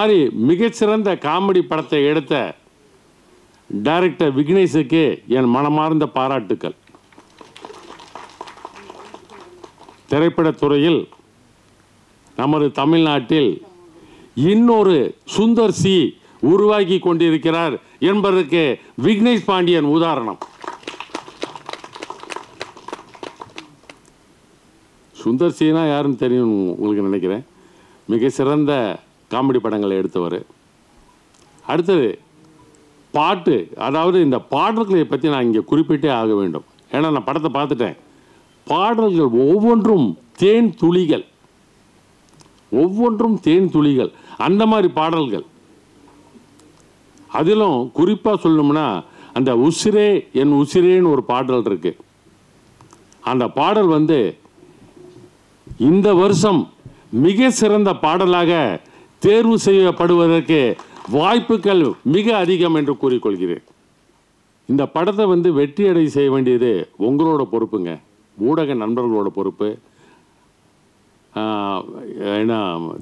மாதிரி மிகச்சிறந்த காமெடி படத்தை எடுத்த டைரக்டர் விக்னேஷுக்கு என் மனமார்ந்த பாராட்டுக்கள். திரைப்படத்துறையில் நமது தமிழ்நாட்டில் இன்னொரு சுந்தர் சி உருவாக்கி கொண்டிருக்கிறார் என்பதற்கு விக்னேஷ் பாண்டியன் உதாரணம். சுந்தர் சினா யாருன்னு தெரியும் உங்களுக்கு நினைக்கிறேன். மிக சிறந்த காமெடி படங்களை எடுத்தவர். அடுத்தது பாட்டு, அதாவது இந்த பாடல்களை பற்றி நான் இங்கே குறிப்பிட்டே ஆக வேண்டும். ஏன்னா நான் படத்தை பார்த்துட்டேன். பாடல்கள் ஒவ்வொன்றும் தேன் துளிகள், ஒவ்வொன்றும் தேன் துளிகள். அந்த மாதிரி பாடல்கள். அதிலும் குறிப்பாக சொல்லணும்னா அந்த உசிரே என் உசிரேன்னு ஒரு பாடல் இருக்கு. அந்த பாடல் வந்து இந்த வருஷம் மிக சிறந்த பாடலாக தேர்வு செய்யப்படுவதற்கு வாய்ப்புகள் மிக அதிகம் என்று கூறிக்கொள்கிறேன். இந்த படத்தை வந்து வெற்றியடை செய்ய வேண்டியது உங்களோட பொறுப்புங்க, ஊடக நண்பர்களோட பொறுப்பு, ஏன்னா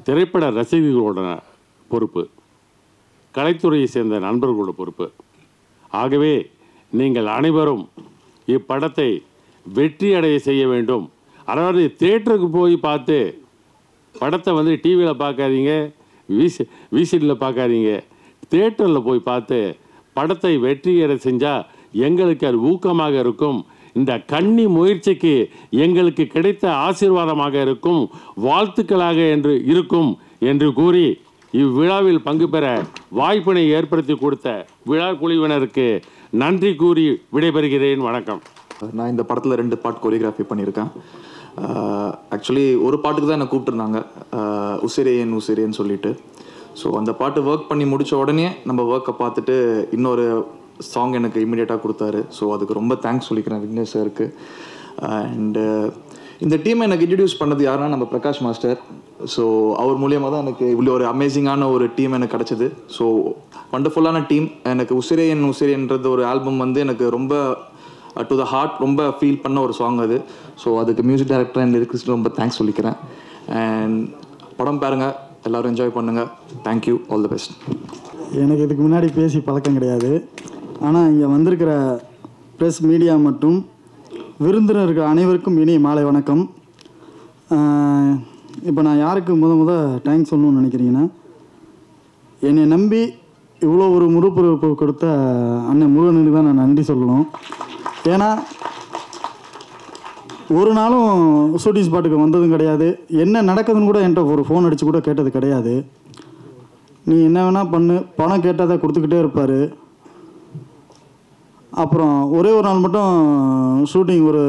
திரைப்பட ரசிகர்களோட பொறுப்பு, கலைத்துறையை சேர்ந்த நண்பர்களோட பொறுப்பு. ஆகவே நீங்கள் அனைவரும் இப்படத்தை வெற்றியடைய செய்ய வேண்டும். அதாவது தியேட்டருக்கு போய் பார்த்து படத்தை வந்து டிவியில் பார்க்காதீங்க, விசிடியில் பார்க்காதீங்க. தியேட்டரில் போய் பார்த்து படத்தை வெற்றியடை செஞ்சால் எங்களுக்கு அது ஊக்கமாக இருக்கும். இந்த கன்னி முயற்சிக்கு எங்களுக்கு கிடைத்த ஆசீர்வாதமாக இருக்கும், வாழ்த்துக்களாக என்று இருக்கும் என்று கூறி இவ்விழாவில் பங்கு பெற வாய்ப்பினை ஏற்படுத்தி கொடுத்த விழா குழுவினருக்கு நன்றி கூறி விடைபெறுகிறேன். வணக்கம். நான் இந்த படத்தில் 2 பாட் கொரியோகிராஃபி பண்ணியிருக்கேன். ஆக்சுவலி ஒரு பாட்டுக்கு தான் என்னை கூப்பிட்டுருந்தாங்க, உசிரேன் உசிரேன்னு சொல்லிட்டு. ஸோ அந்த பாட்டு ஒர்க் பண்ணி முடித்த உடனே நம்ம ஒர்க்கை பார்த்துட்டு இன்னொரு சாங் எனக்கு இமீடியட்டாக கொடுத்தாரு. ஸோ அதுக்கு ரொம்ப தேங்க்ஸ் சொல்லிக்கிறேன் விக்னேஷ் சாருக்கு. அண்டு இந்த டீமை எனக்கு இன்ட்ரடியூஸ் பண்ணது யாருன்னா நம்ம பிரகாஷ் மாஸ்டர். ஸோ அவர் மூலியமாக தான் எனக்கு இவ்வளோ ஒரு அமேசிங்கான ஒரு டீம் எனக்கு கிடச்சிது. ஸோ வண்டர்ஃபுல்லான டீம். எனக்கு உசிரேன் உசிரேன்றது ஒரு ஆல்பம் வந்து எனக்கு ரொம்ப டு த ஹார்ட், ரொம்ப ஃபீல் பண்ண ஒரு சாங் அது. ஸோ அதுக்கு மியூசிக் டைரக்டர் அண்ட் லிரிக்ஸ்க்கு ரொம்ப தேங்க்ஸ் சொல்லிக்கிறேன். அண்ட் படம் பாருங்கள், எல்லோரும் என்ஜாய் பண்ணுங்கள். Thank you, all the best. எனக்கு இதுக்கு முன்னாடி பேசி பழக்கம் கிடையாது. ஆனால் இங்கே வந்திருக்கிற ப்ரெஸ், மீடியா மற்றும் விருந்தினர்கள் அனைவருக்கும் இனிய மாலை வணக்கம். இப்போ நான் யாருக்கு முத தேங்க்ஸ் சொல்லணும்னு நினைக்கிறீங்கன்னா, என்னை நம்பி இவ்வளோ ஒரு முறுப்புறுப்பு கொடுத்த அண்ணன் முருகனுக்கு தான் நான் நன்றி சொல்லணும். ஏன்னா ஒரு நாளும் ஷூட்டிங் ஸ்பாட்டுக்கு வந்ததும் கிடையாது, என்ன நடக்குதுன்னு கூட என்கிட்ட ஒரு ஃபோன் அடித்து கூட கேட்டது கிடையாது. நீ என்ன வேணால் பண்ணு, பணம் கேட்டால் தான் கொடுத்துக்கிட்டே இருப்பார். அப்புறம் ஒரே ஒரு நாள் மட்டும் ஷூட்டிங் ஒரு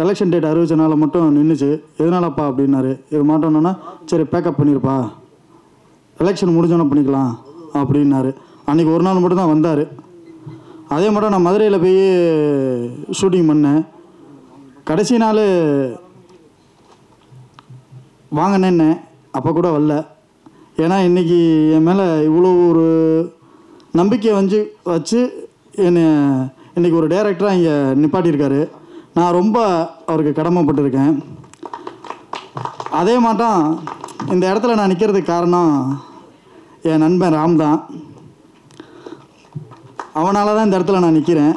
எலெக்ஷன் டேட் அறிவிச்சனால மட்டும் நின்றுச்சு. எதனாலப்பா அப்படின்னாரு. இது மாட்டோன்னா சரி பேக்கப் பண்ணியிருப்பா, எலெக்ஷன் முடிஞ்சோன்னே பண்ணிக்கலாம் அப்படின்னாரு. அன்றைக்கி ஒரு நாள் மட்டும் தான் வந்தார். அதே மட்டும் நான் மதுரையில் போய் ஷூட்டிங் பண்ணேன். கடைசி நாள் வாங்கினேன்னு அப்போ கூட வரல. ஏன்னா இன்றைக்கி என் மேலே இவ்வளோ ஒரு நம்பிக்கையை வச்சு என்னை இன்றைக்கி ஒரு டைரக்டராக இங்கே நிப்பாட்டியிருக்காரு. நான் ரொம்ப அவருக்கு கடமைப்பட்டிருக்கேன். அதே மாட்டம் இந்த இடத்துல நான் நிற்கிறதுக்கு காரணம் என் நண்பன் ராம் தான். அவனால தான் இந்த இடத்துல நான் நிற்கிறேன்.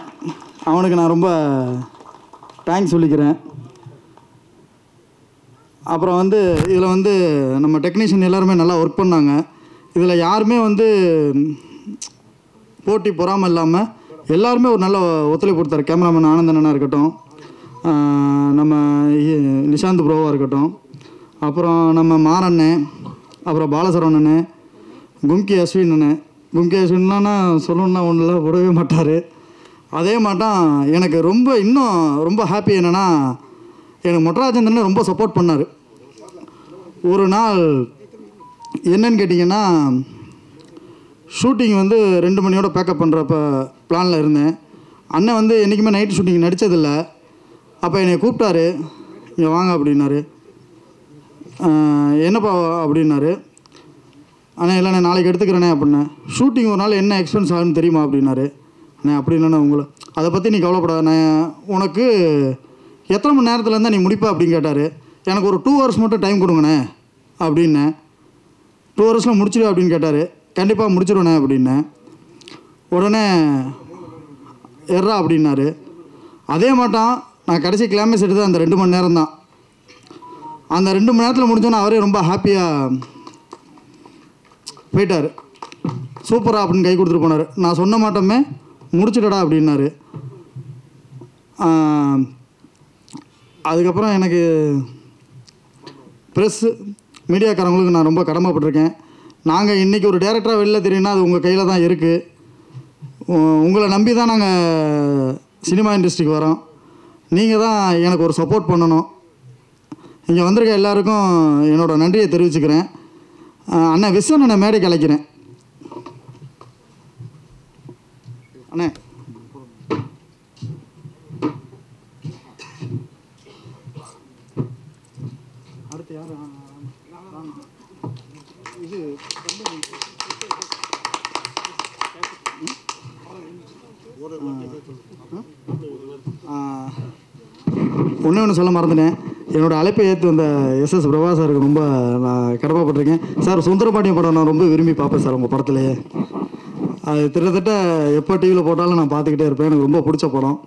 அவனுக்கு நான் ரொம்ப தேங்க்ஸ் சொல்லிக்கிறேன். அப்புறம் வந்து இதில் வந்து நம்ம டெக்னீஷியன் எல்லாருமே நல்லா ஒர்க் பண்ணாங்க. இதில் யாருமே வந்து போட்டி பொறாமல் இல்லாமல் எல்லாருமே ஒரு நல்ல ஒத்துழைப்பு கொடுத்தாரு. கேமராமேன் ஆனந்தண்ணனாக இருக்கட்டும், நம்ம நிஷாந்த் ப்ரோவாக இருக்கட்டும், அப்புறம் நம்ம மாறண்ணன், அப்புறம் பாலசரவணன், கும்கி அஸ்வின் அண்ணன். கும்கி அஸ்வின்லாம் சொல்லணுன்னா ஒன்றில் விடவே மாட்டார். அதே மாட்டம் எனக்கு இன்னும் ரொம்ப ஹாப்பி என்னென்னா, எனக்கு மொட்டராஜன் ரொம்ப சப்போர்ட் பண்ணார். ஒரு நாள் என்னன்னு கேட்டிங்கன்னா, ஷூட்டிங் வந்து 2 மணியோட பேக்கப் பண்ணுறப்ப பிளானில் இருந்தேன். அண்ணன் வந்து என்றைக்குமே நைட் ஷூட்டிங் நடித்ததில்லை. அப்போ என்னை கூப்பிட்டாரு, இங்கே வாங்க அப்படின்னாரு. என்னப்பா அப்படின்னாரு. அண்ணா இல்லைண்ணே நாளைக்கு எடுத்துக்கிறேனே அப்படின்னேன். ஷூட்டிங் ஒரு நாள் என்ன எக்ஸ்பென்ஸ் ஆகுன்னு தெரியுமா அப்படின்னாரு. அண்ணே அப்படி இல்லைண்ணா உங்களை அதை பற்றி நீ கவலைப்படாத, உனக்கு எத்தனை மணி நேரத்தில் இருந்தால் நீ முடிப்பா அப்படின்னு கேட்டார். எனக்கு ஒரு 2 hours மட்டும் டைம் கொடுங்கண்ணே அப்படின்னேன். 2 hours முடிச்சிடு அப்படின்னு கேட்டார். கண்டிப்பாக முடிச்சிடுவேண்ணே அப்படின்னேன். உடனே எர்ரா அப்படின்னாரு. அதே மாட்டான் நான் கடைசி கிளைமேக்ஸ் எடுத்தது அந்த 2 மணி நேரம் தான். அந்த 2 மணி நேரத்தில் முடிஞ்சோன்னா அவரே ரொம்ப ஹாப்பியாக போயிட்டார். சூப்பரா அப்படின்னு கை கொடுத்துட்டு போனார். நான் சொன்ன மாட்டோமே முடிச்சுட்டடா அப்படின்னாரு. அதுக்கப்புறம் எனக்கு ப்ரெஸ் மீடியாக்காரங்களுக்கு நான் ரொம்ப கடமைப்பட்டிருக்கேன். நாங்கள் இன்றைக்கி ஒரு டேரக்டராக வெளில தெரியும்னா அது உங்கள் கையில் தான் இருக்குது. உங்களை நம்பி தான் நாங்கள் சினிமா இண்டஸ்ட்ரிக்கு வரோம். நீங்கள் தான் எனக்கு ஒரு சப்போர்ட் பண்ணணும். இங்கே வந்திருக்க எல்லாருக்கும் என்னோடய நன்றியை தெரிவிச்சுக்கிறேன். அண்ணன் விஸ்வன் அண்ணன் மேடைக்கு அழைக்கிறேன். அண்ணே அடுத்து யார்? இது ஒன்று சொல்ல மறந்துட்டேன். என்னோடய அழைப்பை ஏற்று வந்த எஸ்எஸ் பிரபா சாருக்கு ரொம்ப நான் கடமைப்பட்டிருக்கேன். சார் சுந்தரபாண்டியம் படம் நான் ரொம்ப விரும்பி பார்ப்பேன் சார். உங்கள் படத்துலையே அது கிட்டத்தட்ட எப்போ டிவியில் போட்டாலும் நான் பார்த்துக்கிட்டே இருப்பேன். எனக்கு ரொம்ப பிடிச்ச படம்.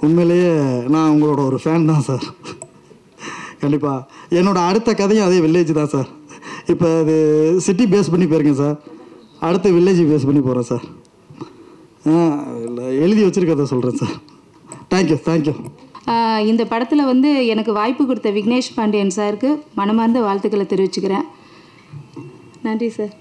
உண்மையிலேயே நான் உங்களோட ஒரு ஃபேன் தான் சார். கண்டிப்பாக என்னோடய அடுத்த கதையும் அதே வில்லேஜ் தான் சார். இப்போ அது சிட்டி பேஸ் பண்ணி போயிருக்கேன் சார். அடுத்து வில்லேஜ் பேஸ் பண்ணி போகிறேன் சார். இல்லை எழுதி வச்சுருக்கதை சொல்கிறேன் சார். தேங்க்யூ. இந்த படத்தில் வந்து எனக்கு வாய்ப்பு கொடுத்த விக்னேஷ் பாண்டியன் சாருக்கு மனமார்ந்த வாழ்த்துக்களை தெரிவிச்சுக்கிறேன். நன்றி சார்.